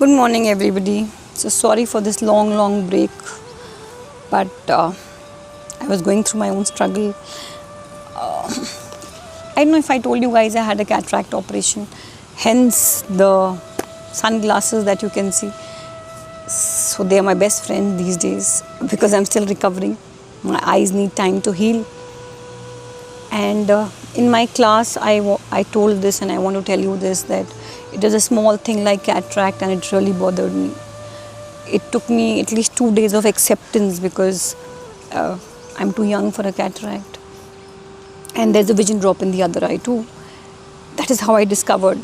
Good morning, everybody. So sorry for this long break, but I was going through my own struggle. I don't know if I told you guys I had a cataract operation, hence the sunglasses that you can see. So they are my best friend these days because I'm still recovering. My eyes need time to heal. And in my class, I told this, and I want to tell you this, that it is a small thing like cataract, and it really bothered me. It took me at least 2 days of acceptance because I'm too young for a cataract. And there's a vision drop in the other eye too. That is how I discovered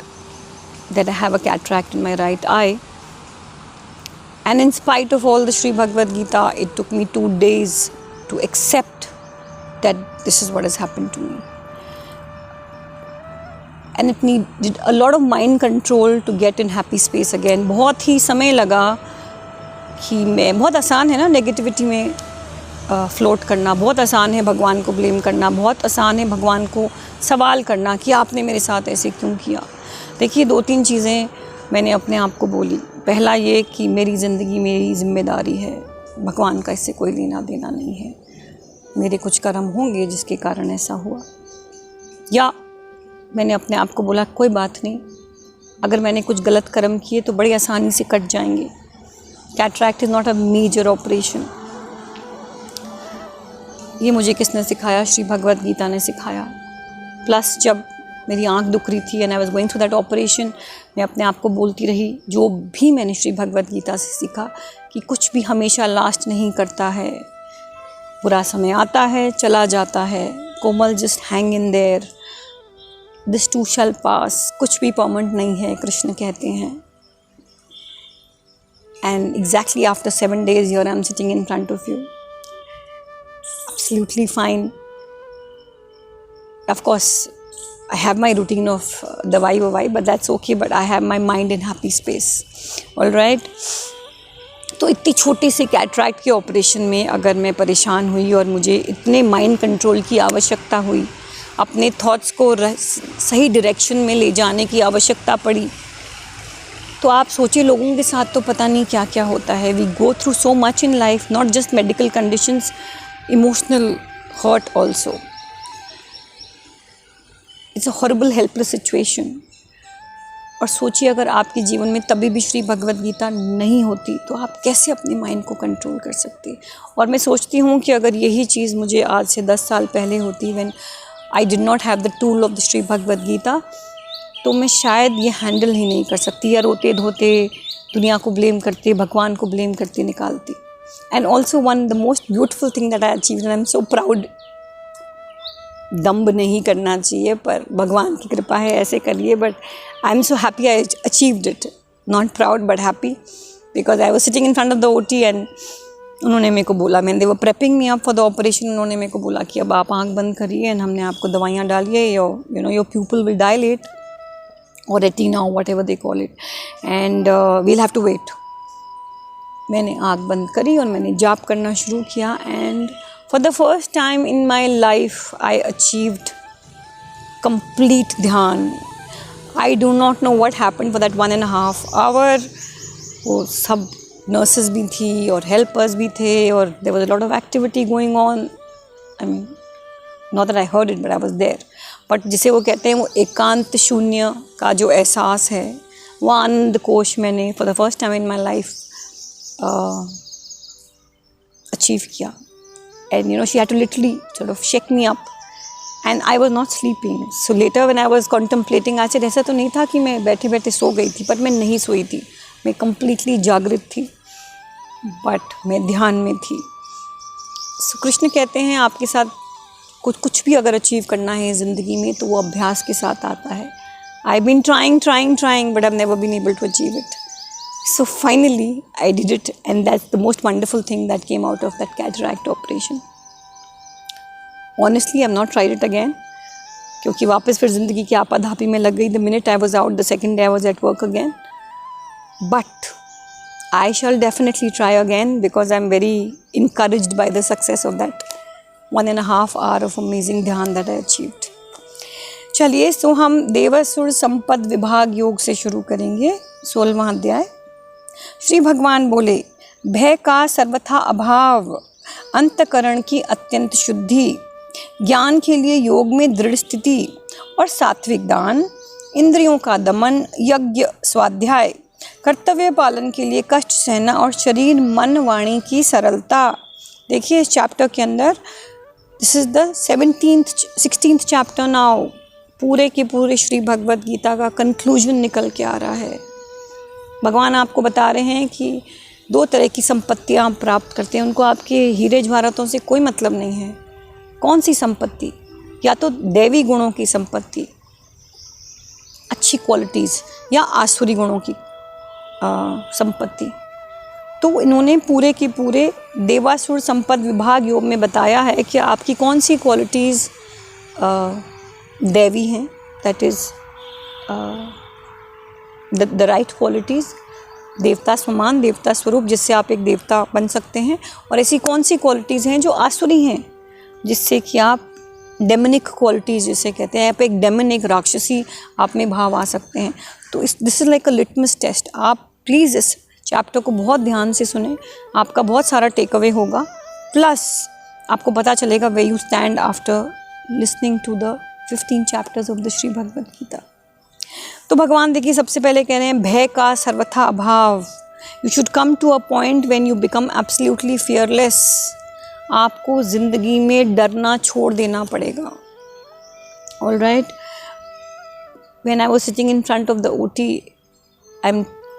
that I have a cataract in my right eye. And in spite of all the Sri Bhagavad Gita, it took me 2 days to accept that this is what has happened to me. And it needed a lot of mind control to get in happy space again. बहुत ही समय लगा कि मैं, बहुत आसान है ना negativity में फ्लोट करना, बहुत आसान है भगवान को ब्लेम करना, बहुत आसान है भगवान को सवाल करना कि आपने मेरे साथ ऐसे क्यों किया। देखिए 2-3 चीज़ें मैंने अपने आप को बोली। पहला ये कि मेरी ज़िंदगी मेरी जिम्मेदारी है, भगवान का इससे कोई लेना देना नहीं है। मेरे कुछ कर्म होंगे जिसके कारण ऐसा हुआ। या मैंने अपने आप को बोला कोई बात नहीं, अगर मैंने कुछ गलत कर्म किए तो बड़ी आसानी से कट जाएंगे। Cataract is not a major operation. ये मुझे किसने सिखाया? श्री भगवद गीता ने सिखाया। प्लस जब मेरी आंख दुख रही थी and I was going through that operation, मैं अपने आप को बोलती रही, जो भी मैंने श्री भगवद गीता से सीखा कि कुछ भी हमेशा लास्ट नहीं करता है। बुरा समय आता है, चला जाता है। Komal just hang in there, this too shall pass. कुछ भी परमानेंट नहीं है, कृष्ण कहते हैं। And exactly after 7 days here I am sitting in front of you, absolutely fine. Of course I have my routine of dawai, but that's okay. But I have my mind in happy space. All right. तो इतनी छोटी सी cataract के operation में अगर मैं परेशान हुई और मुझे इतने माइंड कंट्रोल की आवश्यकता हुई, अपने थॉट्स को सही डायरेक्शन में ले जाने की आवश्यकता पड़ी, तो आप सोचिए लोगों के साथ तो पता नहीं क्या क्या होता है। We go through so much in life, not just medical conditions, emotional hurt also. It's a horrible helpless situation. और सोचिए अगर आपके जीवन में तभी भी श्री भगवद गीता नहीं होती तो आप कैसे अपने माइंड को कंट्रोल कर सकते। और मैं सोचती हूँ कि अगर यही चीज़ मुझे आज से 10 साल पहले होती, when I did not have the tool of the Shri Bhagavad Gita, तो मैं शायद ये हैंडल ही नहीं कर सकती, या रोते धोते दुनिया को ब्लेम करते, भगवान को ब्लेम करते निकालती। And also one the most beautiful thing that I achieved and I am so proud. दम्ब नहीं करना चाहिए, पर भगवान की कृपा है, ऐसे करिए। But I am so happy I achieved it, not proud but happy, because I was sitting in front of the OT and उन्होंने मेरे को बोला, मैंने they were prepping me up for the operation, उन्होंने मेरे को बोला कि अब आप आंख बंद करिए एंड हमने आपको दवाइयाँ डाली है, योर प्यूपल विल डायलेट और रेटिना और whatever they call it, and we'll have to wait. मैंने आँख बंद करी और मैंने जाप करना शुरू किया, and for the first time in my life I achieved complete dhyan. I do not know what happened for that 1.5 hour. वो सब nurses भी थी और helpers भी थे और there was a lot of activity going on. I mean, not that I heard it, but I was there. But जिसे वो कहते हैं वो एकांत शून्य का जो एहसास है, वो आनंद कोश मैंने for the first time in my life achieve किया. And she had to literally sort of shake me up, and I was not sleeping. So later when I was contemplating, I said ऐसा तो नहीं था कि मैं बैठे बैठे सो गई थी, पर मैं नहीं सोई थी, मैं completely जागृत थी, बट मैं ध्यान में थी। So कृष्ण कहते हैं आपके साथ कुछ भी अगर अचीव करना है ज़िंदगी में तो वो अभ्यास के साथ आता है। I've been trying, but I've never been able to achieve it. So finally I did it, and that's the most wonderful thing that came out of that cataract operation. Honestly, I've not tried it again, क्योंकि वापस फिर ज़िंदगी की आपाधापी में लग गई। The minute I was out, the second day I was at work again. But I shall definitely try again because I'm very encouraged by the success of that 1.5 hour of amazing ध्यान that I achieved. चलिए, तो हम देवासुर संपद विभाग योग से शुरू करेंगे, 16वां अध्याय। श्री भगवान बोले, भय का सर्वथा अभाव, अंतकरण की अत्यंत शुद्धि, ज्ञान के लिए योग में दृढ़ स्थिति और सात्विक दान, इंद्रियों का दमन, यज्ञ, स्वाध्याय, कर्तव्य पालन के लिए कष्ट सहना और शरीर मन वाणी की सरलता। देखिए इस चैप्टर के अंदर, this is the 16th chapter now, पूरे के पूरे श्री भगवद गीता का कंक्लूजन निकल के आ रहा है। भगवान आपको बता रहे हैं कि 2 तरह की संपत्तियाँ आप प्राप्त करते हैं, उनको आपके हीरे जवाहरातों से कोई मतलब नहीं है। कौन सी संपत्ति? या तो दैवी गुणों की संपत्ति, अच्छी क्वालिटीज़, या आसुरी गुणों की संपत्ति। तो इन्होंने पूरे के पूरे देवासुर संपद विभाग योग में बताया है कि आपकी कौन सी क्वालिटीज़ दैवी हैं, that is the right qualities, देवता समान, देवता स्वरूप, जिससे आप एक देवता बन सकते हैं, और ऐसी कौन सी क्वालिटीज़ हैं जो आसुरी हैं, जिससे कि आप डेमनिक क्वालिटीज़ जिसे कहते हैं, आप एक डेमन, एक राक्षसी आप में भाव आ सकते हैं। तो this is like a litmus test. आप प्लीज़ इस चैप्टर को बहुत ध्यान से सुने, आपका बहुत सारा टेक अवे होगा, प्लस आपको पता चलेगा way you stand after listening to the 15 chapters of the Shri Bhagavad Gita. तो भगवान देखिए सबसे पहले कह रहे हैं भय का सर्वथा अभाव। You should come to a point when you become absolutely fearless. आपको ज़िंदगी में डरना छोड़ देना पड़ेगा। All right, when I was sitting in front of the OT,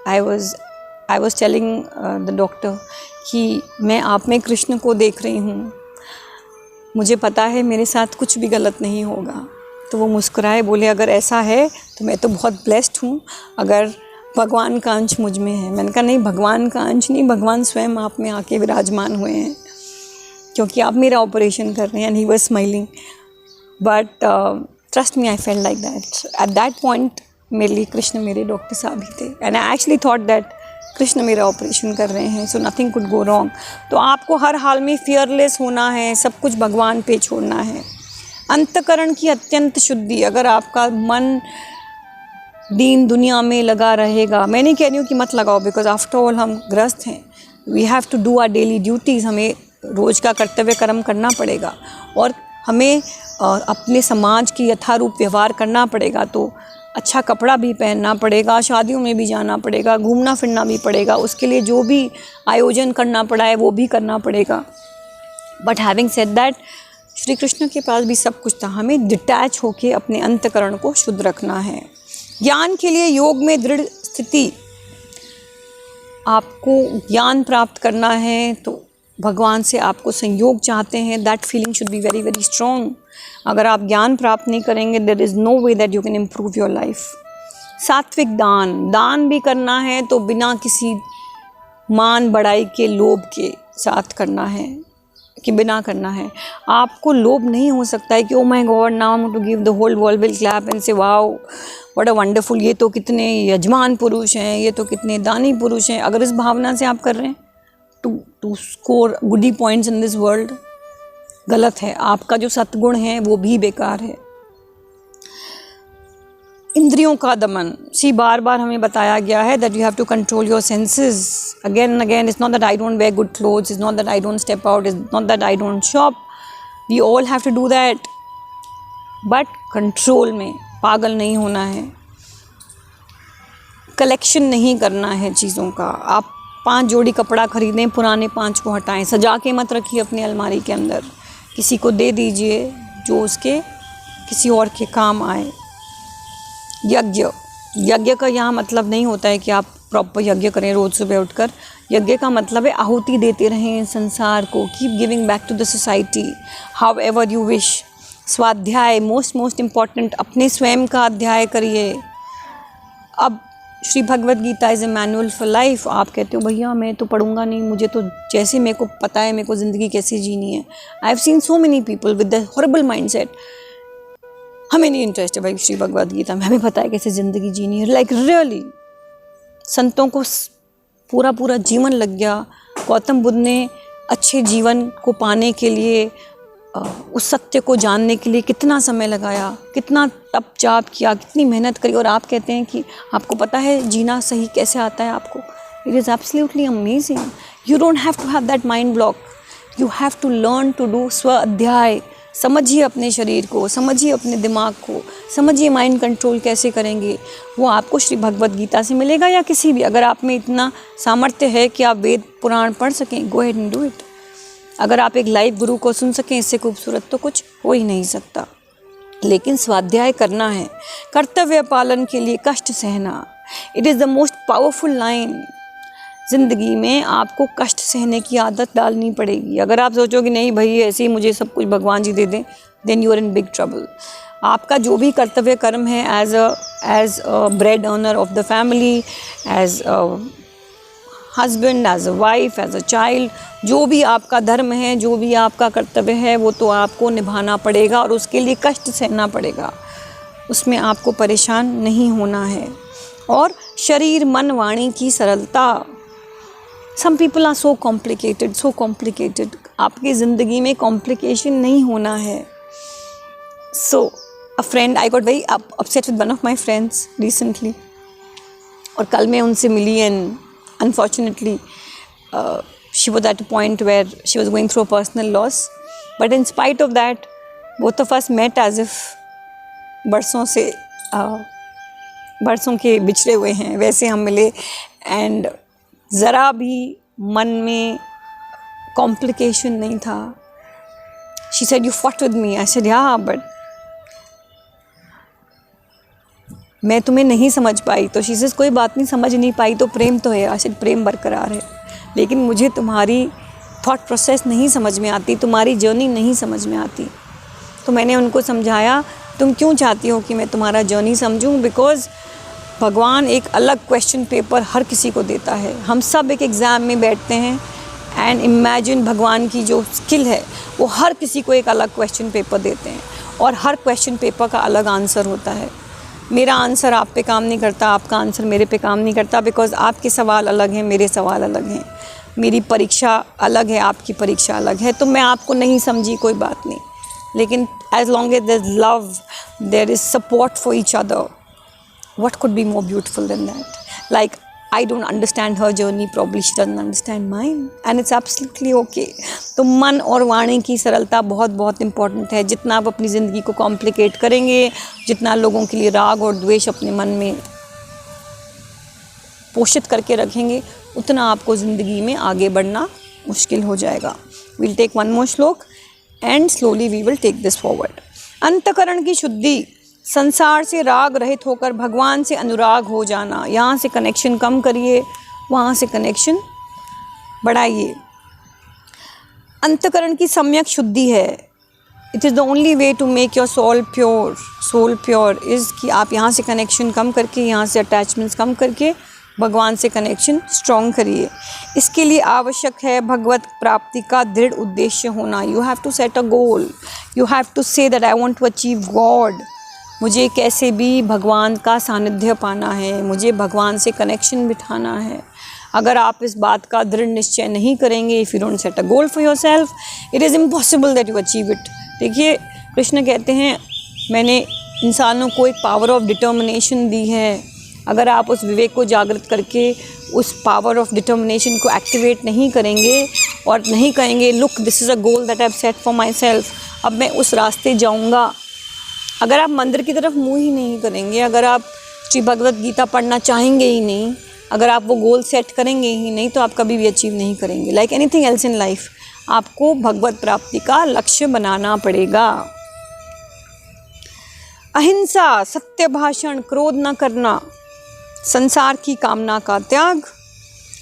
I was telling the doctor कि मैं आप में कृष्ण को देख रही हूँ, मुझे पता है मेरे साथ कुछ भी गलत नहीं होगा। तो वो मुस्कुराए, बोले अगर ऐसा है तो मैं तो बहुत ब्लेस्ड हूँ, अगर भगवान का अंश मुझ में है। मैंने कहा नहीं, भगवान का अंश नहीं, भगवान स्वयं आप में आके विराजमान हुए हैं, क्योंकि आप मेरा ऑपरेशन कर रहे हैं। And he was smiling, but trust me, I felt like that. At that point मेरे लिए कृष्ण मेरे डॉक्टर साहब ही थे, and I actually thought that Krishna मेरा ऑपरेशन कर रहे हैं, so nothing could go wrong. तो आपको हर हाल में फियरलेस होना है, सब कुछ भगवान पे छोड़ना है। अंतकरण की अत्यंत शुद्धि, अगर आपका मन दीन दुनिया में लगा रहेगा, मैं नहीं कह रही हूँ कि मत लगाओ, बिकॉज आफ्टर ऑल हम गृहस्थ हैं, we have to do our daily duties, हमें रोज़ का कर्तव्य कर्म करना पड़ेगा, और हमें अपने समाज की यथारूप व्यवहार करना पड़ेगा। तो अच्छा कपड़ा भी पहनना पड़ेगा, शादियों में भी जाना पड़ेगा, घूमना फिरना भी पड़ेगा, उसके लिए जो भी आयोजन करना पड़ा है वो भी करना पड़ेगा। But having said that, Shri Krishna के पास भी सब कुछ था। हमें डिटैच होके अपने अंतकरण को शुद्ध रखना है। ज्ञान के लिए योग में दृढ़ स्थिति, आपको ज्ञान प्राप्त करना है तो भगवान से आपको संयोग चाहते हैं, that feeling should be very very strong. अगर आप ज्ञान प्राप्त नहीं करेंगे, there is no way that you can improve your life. सात्विक दान, दान भी करना है तो बिना किसी मान बढ़ाई के, लोभ के साथ करना है, कि बिना करना है। आपको लोभ नहीं हो सकता है कि oh my God, now I am to give the whole world will clap and say wow what a wonderful, ये तो कितने यजमान पुरुष हैं, ये तो कितने दानी पुरुष हैं। अगर इस भावना से आप कर रहे हैं to score goody points in this world, गलत है। आपका जो सत्गुण है वो भी बेकार है। इंद्रियों का दमन, बार बार हमें बताया गया है that you have to control your senses again and again. It's not that I don't wear good clothes, it's not that I don't step out, it's not that I don't shop, we all have to do that, but control में। पागल नहीं होना है, collection नहीं करना है चीज़ों का। आप 5 जोड़ी कपड़ा खरीदें, पुराने 5 को हटाएं, सजा के मत रखिए अपनी अलमारी के अंदर, किसी को दे दीजिए जो उसके किसी और के काम आए। यज्ञ का यहाँ मतलब नहीं होता है कि आप प्रॉपर यज्ञ करें रोज़ सुबह उठकर। यज्ञ का मतलब है आहुति देते रहें संसार को, keep giving back to the society however you wish. स्वाध्याय, मोस्ट इम्पॉर्टेंट, अपने स्वयं का अध्याय करिए। अब Shri Bhagavad Gita is a manual for life. आप कहते हो भैया मैं तो पढ़ूंगा नहीं, मुझे तो जैसे मेरे को पता है मेरे को ज़िंदगी कैसे जीनी है। I have seen so many people with the horrible mindset, हमें नहीं इंटरेस्ट है भाई श्री भगवद गीता में, हमें पता है कैसे ज़िंदगी जीनी है। लाइक रियली, संतों को पूरा जीवन लग गया। गौतम बुद्ध ने अच्छे जीवन को पाने के लिए, उस सत्य को जानने के लिए कितना समय लगाया, कितना तप जाप किया, कितनी मेहनत करी, और आप कहते हैं कि आपको पता है जीना सही कैसे आता है आपको। It is absolutely amazing. You don't have to have that mind block. You have to learn to do स्व अध्याय. समझिए अपने शरीर को, समझिए अपने दिमाग को, समझिए माइंड कंट्रोल कैसे करेंगे. वो आपको श्री भगवत गीता से मिलेगा या किसी भी, अगर आप में इतना सामर्थ्य है कि आप वेद पुराण पढ़ सकें, go ahead and do it. अगर आप एक लाइव गुरु को सुन सकें, इससे खूबसूरत तो कुछ हो ही नहीं सकता. लेकिन स्वाध्याय करना है, कर्तव्य पालन के लिए कष्ट सहना. It is the most powerful line. ज़िंदगी में आपको कष्ट सहने की आदत डालनी पड़ेगी. अगर आप सोचोगे नहीं भाई ऐसे ही मुझे सब कुछ भगवान जी दे दें, then you are in big trouble. आपका जो भी कर्तव्य कर्म है as a bread earner of the family, as a husband, as a wife, as a child, जो भी आपका धर्म है, जो भी आपका कर्तव्य है, वो तो आपको निभाना पड़ेगा और उसके लिए कष्ट सहना पड़ेगा. उसमें आपको परेशान नहीं होना है. और शरीर मन वाणी की सरलता. Some people are so complicated. आपकी ज़िंदगी में कॉम्प्लिकेशन नहीं होना है. So a friend, I got very upset with one of my friends recently. और कल मैं उनसे मिली and unfortunately she was at a point where she was going through a personal loss. But in spite of that, both of us met as if बरसों के बिछड़े हुए हैं वैसे हम मिले. एंड ज़रा भी मन में कॉम्प्लिकेशन नहीं था. She said you fought with me. I said या, बट मैं तुम्हें नहीं समझ पाई. तो शी सेड कोई बात नहीं, समझ नहीं पाई तो प्रेम तो है. आई सेड प्रेम बरकरार है, लेकिन मुझे तुम्हारी थॉट प्रोसेस नहीं समझ में आती, तुम्हारी जर्नी नहीं समझ में आती. तो मैंने उनको समझाया तुम क्यों चाहती हो कि मैं तुम्हारा जर्नी समझूं. बिकॉज़ भगवान एक अलग क्वेश्चन पेपर हर किसी को देता है. हम सब एक एग्ज़ाम में बैठते हैं एंड इमेजिन भगवान की जो स्किल है वो हर किसी को एक अलग क्वेश्चन पेपर देते हैं और हर क्वेश्चन पेपर का अलग आंसर होता है. मेरा आंसर आप पे काम नहीं करता, आपका आंसर मेरे पे काम नहीं करता. बिकॉज़ आपके सवाल अलग हैं, मेरे सवाल अलग हैं. मेरी परीक्षा अलग है, आपकी परीक्षा अलग है. तो मैं आपको नहीं समझी, कोई बात नहीं. लेकिन as long as there is love, there is support for each other, what could be more beautiful than that? Like, I don't understand her journey, probably she doesn't understand mine, and it's absolutely okay. तो मन और वाणी की सरलता बहुत बहुत important है. जितना आप अपनी ज़िंदगी को कॉम्प्लिकेट करेंगे, जितना लोगों के लिए राग और द्वेष अपने मन में पोषित करके रखेंगे, उतना आपको ज़िंदगी में आगे बढ़ना मुश्किल हो जाएगा. We'll take one more श्लोक and slowly we will take this forward. अंतःकरण की शुद्धि, संसार से राग रहित होकर भगवान से अनुराग हो जाना. यहाँ से कनेक्शन कम करिए, वहाँ से कनेक्शन बढ़ाइए. अंतःकरण की सम्यक शुद्धि है. It is the only way to make your soul pure is कि आप यहाँ से कनेक्शन कम करके, यहाँ से अटैचमेंट्स कम करके भगवान से कनेक्शन स्ट्रॉन्ग करिए. इसके लिए आवश्यक है भगवत प्राप्ति का दृढ़ उद्देश्य होना. You have to set a goal. You have to say that I want to achieve God. मुझे कैसे भी भगवान का सानिध्य पाना है, मुझे भगवान से कनेक्शन बिठाना है. अगर आप इस बात का दृढ़ निश्चय नहीं करेंगे, if you don't set a goal for your self, it is impossible that you achieve it. देखिए, कृष्ण कहते हैं मैंने इंसानों को एक पावर ऑफ डिटर्मिनेशन दी है. अगर आप उस विवेक को जागृत करके उस पावर ऑफ डिटर्मिनेशन को एक्टिवेट नहीं करेंगे और नहीं कहेंगे look this is a goal that I have set for my self, अब मैं उस रास्ते जाऊँगा. अगर आप मंदिर की तरफ मुँह ही नहीं करेंगे, अगर आप श्री भगवत गीता पढ़ना चाहेंगे ही नहीं, अगर आप वो गोल सेट करेंगे ही नहीं, तो आप कभी भी अचीव नहीं करेंगे. Like anything else in life, आपको भगवत प्राप्ति का लक्ष्य बनाना पड़ेगा. अहिंसा, सत्य भाषण, क्रोध न करना, संसार की कामना का त्याग,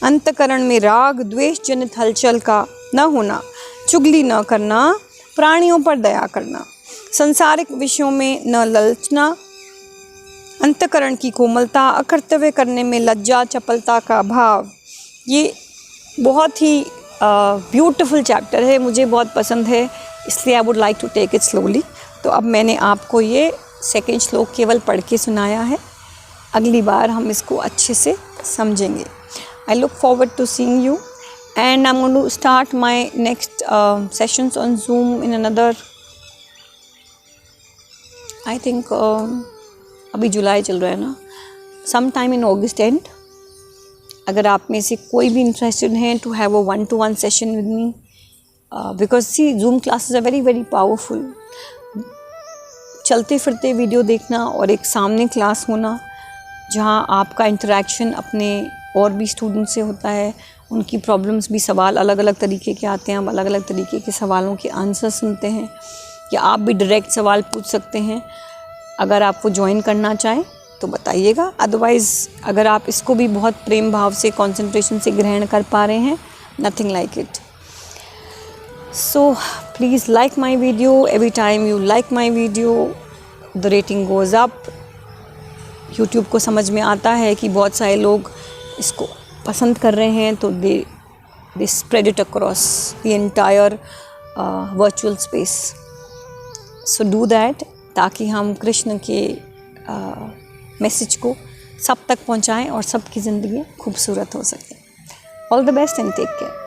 अंतकरण में राग द्वेष जनित हलचल का न होना, चुगली न करना, प्राणियों पर दया करना, संसारिक विषयों में न ललचना, अंतकरण की कोमलता, अकर्तव्य करने में लज्जा चपलता का भाव. ये बहुत ही ब्यूटीफुल चैप्टर है, मुझे बहुत पसंद है, इसलिए I would like to take it slowly. तो अब मैंने आपको ये सेकंड श्लोक केवल पढ़ के सुनाया है. अगली बार हम इसको अच्छे से समझेंगे. I look forward to seeing you and I am going to start my next sessions on Zoom in another, I think अभी जुलाई चल रहा है ना, some time in August and अगर आप में से कोई भी इंटरेस्टेड हैं to have a 1-to-1 session with me, because see Zoom classes are very very powerful. चलते फिरते वीडियो देखना और एक सामने क्लास होना जहां आपका इंटरेक्शन अपने और भी स्टूडेंट से होता है, उनकी प्रॉब्लम्स भी, सवाल अलग अलग तरीके के आते हैं, हम अलग अलग तरीके के सवालों के आंसर सुनते हैं, या आप भी डायरेक्ट सवाल पूछ सकते हैं। अगर आप वो ज्वाइन करना चाहें तो बताइएगा, अदरवाइज़ अगर आप इसको भी बहुत प्रेम भाव से, कंसंट्रेशन से ग्रहण कर पा रहे हैं, nothing like it. So please like my video, every time you like my video the rating goes up. YouTube को समझ में आता है कि बहुत सारे लोग इसको पसंद कर रहे हैं, तो they spread it across the entire virtual space. So do that, ताकि हम कृष्ण के मैसेज को सब तक पहुंचाएं और सबकी ज़िंदगी खूबसूरत हो सके। All the best and take care.